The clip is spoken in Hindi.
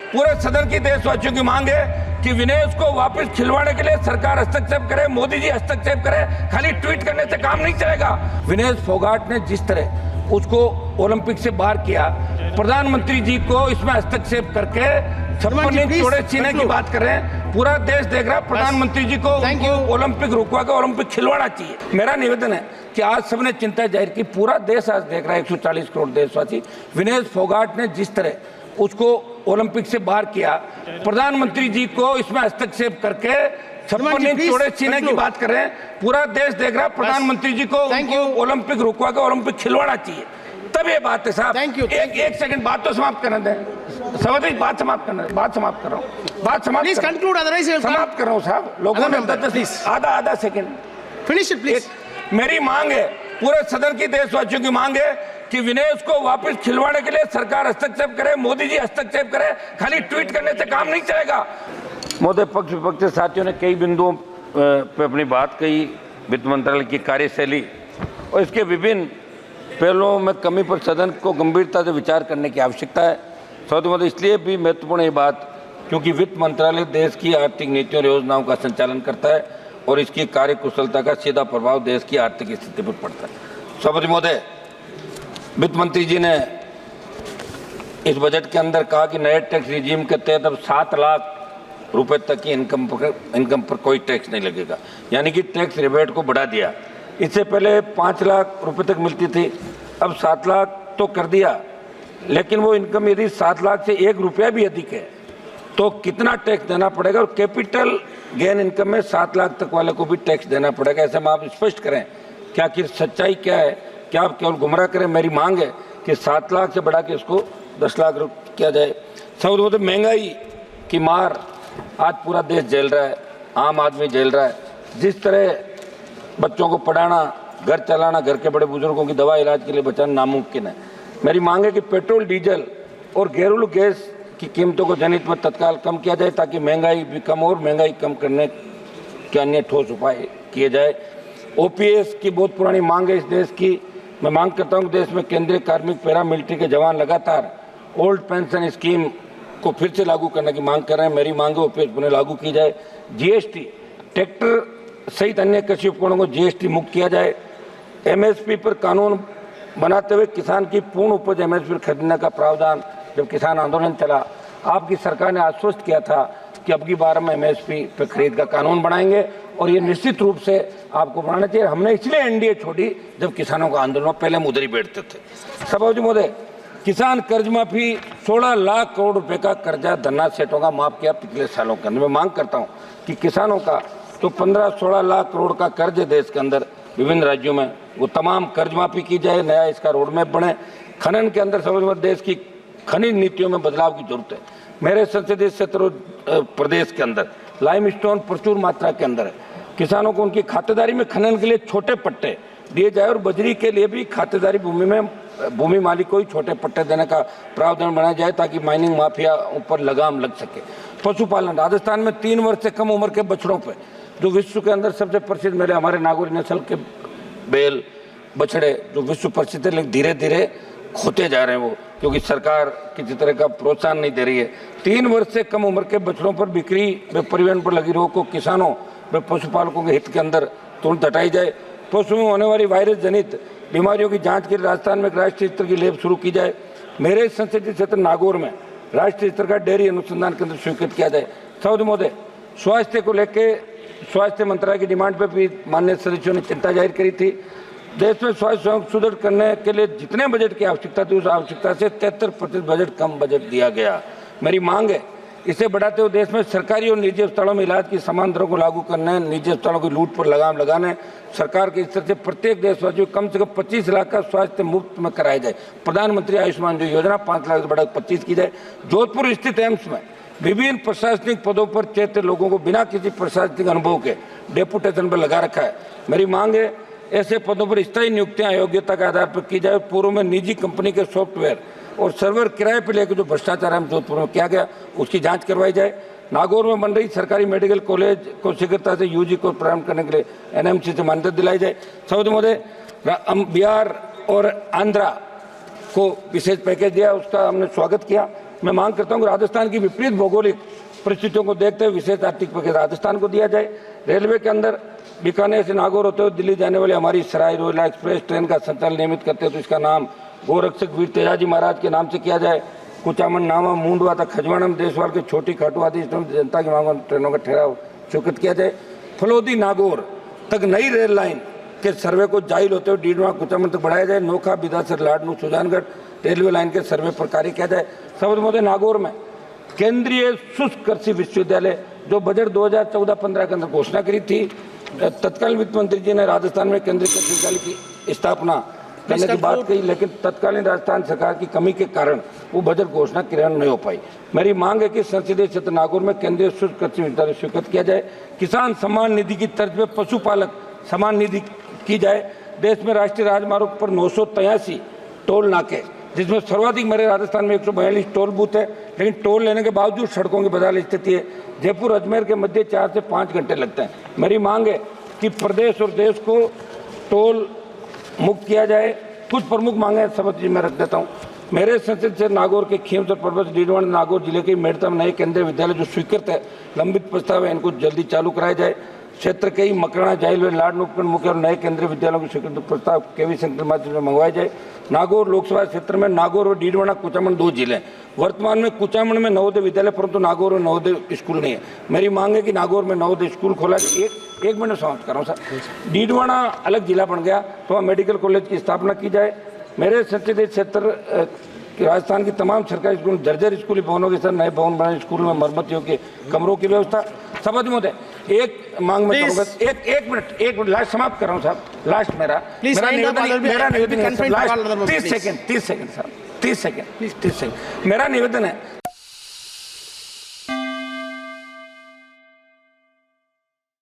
पूरे सदन की देशवासियों की मांग है कि विनेश को वापस खिलवाने के लिए सरकार हस्तक्षेप करे, मोदी जी हस्तक्षेप करे। खाली ट्वीट करने से काम नहीं चलेगा। विनेश फोगाट ने जिस तरह उसको ओलंपिक से बाहर किया, प्रधानमंत्री जी को इसमें हस्तक्षेप करके 56 इंच चौड़े सीने की बात कर रहे हैं। पूरा देश देख रहा है, प्रधानमंत्री जी को ओलंपिक रुकवा के ओलंपिक खिलवाना चाहिए। मेरा निवेदन है कि आज सबने चिंता जाहिर की, पूरा देश आज देख रहा है, 140 करोड़ देशवासी। विनेश फोगाट ने जिस तरह उसको ओलंपिक से बाहर किया, प्रधानमंत्री जी को इसमें हस्तक्षेप करके 56 इंच चौड़े सीने की बात कर रहे हैं। पूरा देश देख रहा है, प्रधानमंत्री जी को ओलंपिक रुकवा के ओलंपिक खिलवाना चाहिए। तब ये बात है साहब। एक सेकंड बात तो समाप्त करने दें। सभापति बात समाप्त करने दें। बात समाप्त कर रहा हूँ, बात समाप्त समाप्त कर रहा हूँ साहब। लोगों ने आधा सेकंड फिनिश इट प्लीज। मेरी मांग है, पूरे सदन की देशवासियों की मांग है कि विनेश को वापस खिलवाने के लिए सरकार हस्तक्षेप करे, मोदी जी हस्तक्षेप करे। खाली ट्वीट करने से काम नहीं चलेगा। महोदय, पक्ष विपक्ष के साथियों ने कई बिंदुओं पे अपनी बात कही। वित्त मंत्रालय की कार्यशैली और इसके विभिन्न पहलुओं में कमी पर सदन को गंभीरता से विचार करने की आवश्यकता है। महोदय, इसलिए भी महत्वपूर्ण ये बात क्योंकि वित्त मंत्रालय देश की आर्थिक नीतियों और योजनाओं का संचालन करता है और इसकी कार्यकुशलता का सीधा प्रभाव देश की आर्थिक स्थिति पर पड़ता है। सभापति महोदय, वित्त मंत्री जी ने इस बजट के अंदर कहा कि नए टैक्स रिजीम के तहत अब 7 लाख रुपए तक की इनकम पर कोई टैक्स नहीं लगेगा, यानी कि टैक्स रिबेट को बढ़ा दिया। इससे पहले 5 लाख रुपए तक मिलती थी, अब 7 लाख तो कर दिया, लेकिन वो इनकम यदि 7 लाख से 1 रुपया भी अधिक है तो कितना टैक्स देना पड़ेगा? और कैपिटल गेन इनकम में 7 लाख तक वाले को भी टैक्स देना पड़ेगा। ऐसे में आप स्पष्ट करें कि आखिर सच्चाई क्या है, क्या आप केवल गुमराह करें? मेरी मांग है कि 7 लाख से बढ़ा के इसको 10 लाख किया जाए। सब महंगाई की मार आज पूरा देश झेल रहा है, आम आदमी झेल रहा है। जिस तरह बच्चों को पढ़ाना, घर चलाना, घर के बड़े बुजुर्गों की दवा इलाज के लिए बचाना नामुमकिन है। मेरी मांग है कि पेट्रोल, डीजल और घरेलू गैस की कीमतों को जनहित में तत्काल कम किया जाए ताकि महंगाई भी कम और महंगाई कम करने के अन्य ठोस उपाय किए जाए। ओपीएस की बहुत पुरानी मांग है इस देश की। मैं मांग करता हूँ कि देश में केंद्रीय कार्मिक पैरामिलिट्री के जवान लगातार ओल्ड पेंशन स्कीम को फिर से लागू करने की मांग कर रहे हैं। मेरी मांग है ओपीएस पुनः लागू की जाए। जीएसटी, ट्रैक्टर सहित अन्य कृषि उपकरणों को जीएसटी मुक्त किया जाए। एमएसपी पर कानून बनाते हुए किसान की पूर्ण उपज एमएसपी पर खरीदने का प्रावधान, जब किसान आंदोलन चला आपकी सरकार ने आश्वस्त किया था कि अब की बार हम एमएसपी पर खरीद का कानून बनाएंगे और ये निश्चित रूप से आपको बनाना चाहिए। हमने इसलिए एनडीए छोड़ी जब किसानों का आंदोलन, पहले हम उधर ही बैठते थे। सभापति महोदय, किसान कर्ज माफी 16 लाख करोड़ रुपए का कर्जा धन्ना सेठों का माफ किया पिछले सालों के अंदर। मैं मांग करता हूं कि किसानों का तो 15-16 लाख करोड़ का कर्ज है देश के अंदर विभिन्न राज्यों में, वो तमाम कर्ज माफी की जाए, नया इसका रोड मैप बने। खनन के अंदर समझ में देश की खनिज नीतियों में बदलाव की जरूरत है। मेरे संसदीय क्षेत्र प्रदेश के अंदर लाइमस्टोन प्रचुर मात्रा के अंदर है। किसानों को उनकी खातेदारी में खनन के लिए छोटे पट्टे दिए जाए और बजरी के लिए भी खातेदारी भूमि में भूमि मालिक को ही छोटे पट्टे देने का प्रावधान बनाया जाए ताकि माइनिंग माफिया ऊपर लगाम लग सके। पशुपालन, राजस्थान में 3 वर्ष से कम उम्र के बछड़ों पे जो विश्व के अंदर सबसे प्रसिद्ध मेरे हमारे नागौरी नस्ल के बैल बछड़े जो विश्व प्रसिद्ध है, लेकिन धीरे धीरे खोते जा रहे हैं वो, क्योंकि सरकार किसी तरह का प्रोत्साहन नहीं दे रही है। 3 वर्ष से कम उम्र के बछड़ों पर बिक्री व परिवहन पर लगी रोक को किसानों व पशुपालकों के हित के अंदर तुरंत हटाई जाए। पशुओं में होने वाली वायरस जनित बीमारियों की जांच के लिए राजस्थान में एक राष्ट्रीय स्तर की लैब शुरू की जाए। मेरे संसदीय क्षेत्र नागौर में राष्ट्रीय स्तर का डेयरी अनुसंधान केंद्र स्वीकृत किया जाए। सौद महोदय, स्वास्थ्य को लेकर स्वास्थ्य मंत्रालय की डिमांड पर भी माननीय सदस्यों ने चिंता जाहिर करी थी। देश में स्वास्थ्य सेवाओं को सुदृढ़ करने के लिए जितने बजट की आवश्यकता थी उस आवश्यकता से 73% बजट कम बजट दिया गया। मेरी मांग है इसे बढ़ाते हुए देश में सरकारी और निजी अस्पतालों में इलाज की समान दरों को लागू करने, निजी अस्पतालों की लूट पर लगाम लगाने, सरकार के स्तर से प्रत्येक देशवासी को कम से कम 25 लाख का स्वास्थ्य मुफ्त में कराया जाए। प्रधानमंत्री आयुष्मान जो योजना 5 लाख से बढ़ाकर 25 की जाए। जोधपुर स्थित एम्स में विभिन्न प्रशासनिक पदों पर चयनित लोगों को बिना किसी प्रशासनिक अनुभव के डेपुटेशन पर लगा रखा है। मेरी मांग है ऐसे पदों पर स्थायी नियुक्तियां योग्यता के आधार पर की जाए। पूर्व में निजी कंपनी के सॉफ्टवेयर और सर्वर किराए पर लेकर जो भ्रष्टाचार हम जोधपुर में किया गया उसकी जांच करवाई जाए। नागौर में बन रही सरकारी मेडिकल कॉलेज को शीघ्रता से यूजी को प्रारंभ करने के लिए एनएमसी से मान्यता दिलाई जाए। सौदी महोदय, बिहार और आंध्रा को विशेष पैकेज दिया, उसका हमने स्वागत किया। मैं मांग करता हूँ कि राजस्थान की विपरीत भौगोलिक परिस्थितियों को देखते हुए विशेष आर्थिक पैकेज राजस्थान को दिया जाए। रेलवे के अंदर बीकानेर से नागौर होते हुए दिल्ली जाने वाली हमारी सराय रोहिला एक्सप्रेस ट्रेन का संचालन नियमित करते हैं तो इसका नाम गोरक्षक वीर तेजाजी महाराज के नाम से किया जाए। कुचामन, नामा, मूंडवा तक खजवाड़म, देशवाल की छोटी खाटू आदि जनता की मांगों ट्रेनों का ठहराव स्वीकृत किया जाए। फलोदी नागौर तक नई रेल लाइन के सर्वे को जाहिल होते हुए डीडवा कुचामन तक बढ़ाया जाए। नोखा, बिदासर, लाडनू, सुजानगढ़ रेलवे लाइन के सर्वे पर कार्य किया जाए। सबसे मोदे नागौर में केंद्रीय शुष्क कृषि विश्वविद्यालय जो बजट 2014-15 के अंदर घोषणा करी थी, तत्कालीन वित्त मंत्री जी ने राजस्थान में केंद्रीय कृषि विश्वविद्यालय की स्थापना करने की बात कही, लेकिन तत्कालीन राजस्थान सरकार की कमी के कारण वो बजट घोषणा क्रियान्वयन नहीं हो पाई। मेरी मांग है कि संसदीय क्षेत्र नागौर में केंद्रीय शुष्क कृषि विश्वविद्यालय स्वीकृत किया जाए। किसान सम्मान निधि की तर्ज पर पशुपालक सम्मान निधि की जाए। देश में राष्ट्रीय राजमार्ग पर 983 टोल नाके, जिसमें सर्वाधिक मेरे राजस्थान में 142 टोल बूथ है, लेकिन टोल लेने के बावजूद सड़कों की बदहाल स्थिति है। जयपुर अजमेर के मध्य 4 से 5 घंटे लगते हैं। मेरी मांग है कि प्रदेश और देश को टोल मुक्त किया जाए। कुछ प्रमुख मांगे समझ मैं रख देता हूँ। मेरे संसद से नागौर के खीमसर पर्वत डीडवाना नागौर जिले के मेड़ता में नए केंद्रीय विद्यालय जो स्वीकृत है, लंबित प्रस्ताव है, इनको जल्दी चालू कराया जाए। क्षेत्र के ही मकराना, जाहिल, लाडनू, मुख्य और नए केंद्रीय विद्यालयों के स्वीकृत प्रस्ताव केवी संघ माध्यम से मंगवाए जाए। नागौर लोकसभा क्षेत्र में नागौर और डीडवाना, कुचामन 2 जिले। वर्तमान में कुचामन में नवोदय विद्यालय परंतु नागौर में नवोदय स्कूल नहीं है। मेरी मांग है कि नागौर में नवोदय स्कूल खोला जाए। एक मिनट समाप्त कर रहा हूँ सर। डीडवाना अलग जिला बन गया तो वहाँ मेडिकल कॉलेज की स्थापना की जाए। मेरे संसदीय क्षेत्र राजस्थान की तमाम सरकारी स्कूल जर्जर स्कूली भवनों के साथ नए भवन बनाए, स्कूल में मरम्मत योग्य कमरों की व्यवस्था। सभापति महोदय, एक मांग में करूंगा, एक मिनट लास्ट समाप्त कर रहा हूँ साहब। लास्ट मेरा निवेदन है, 30 सेकंड साहब, 30 सेकंड मेरा निवेदन है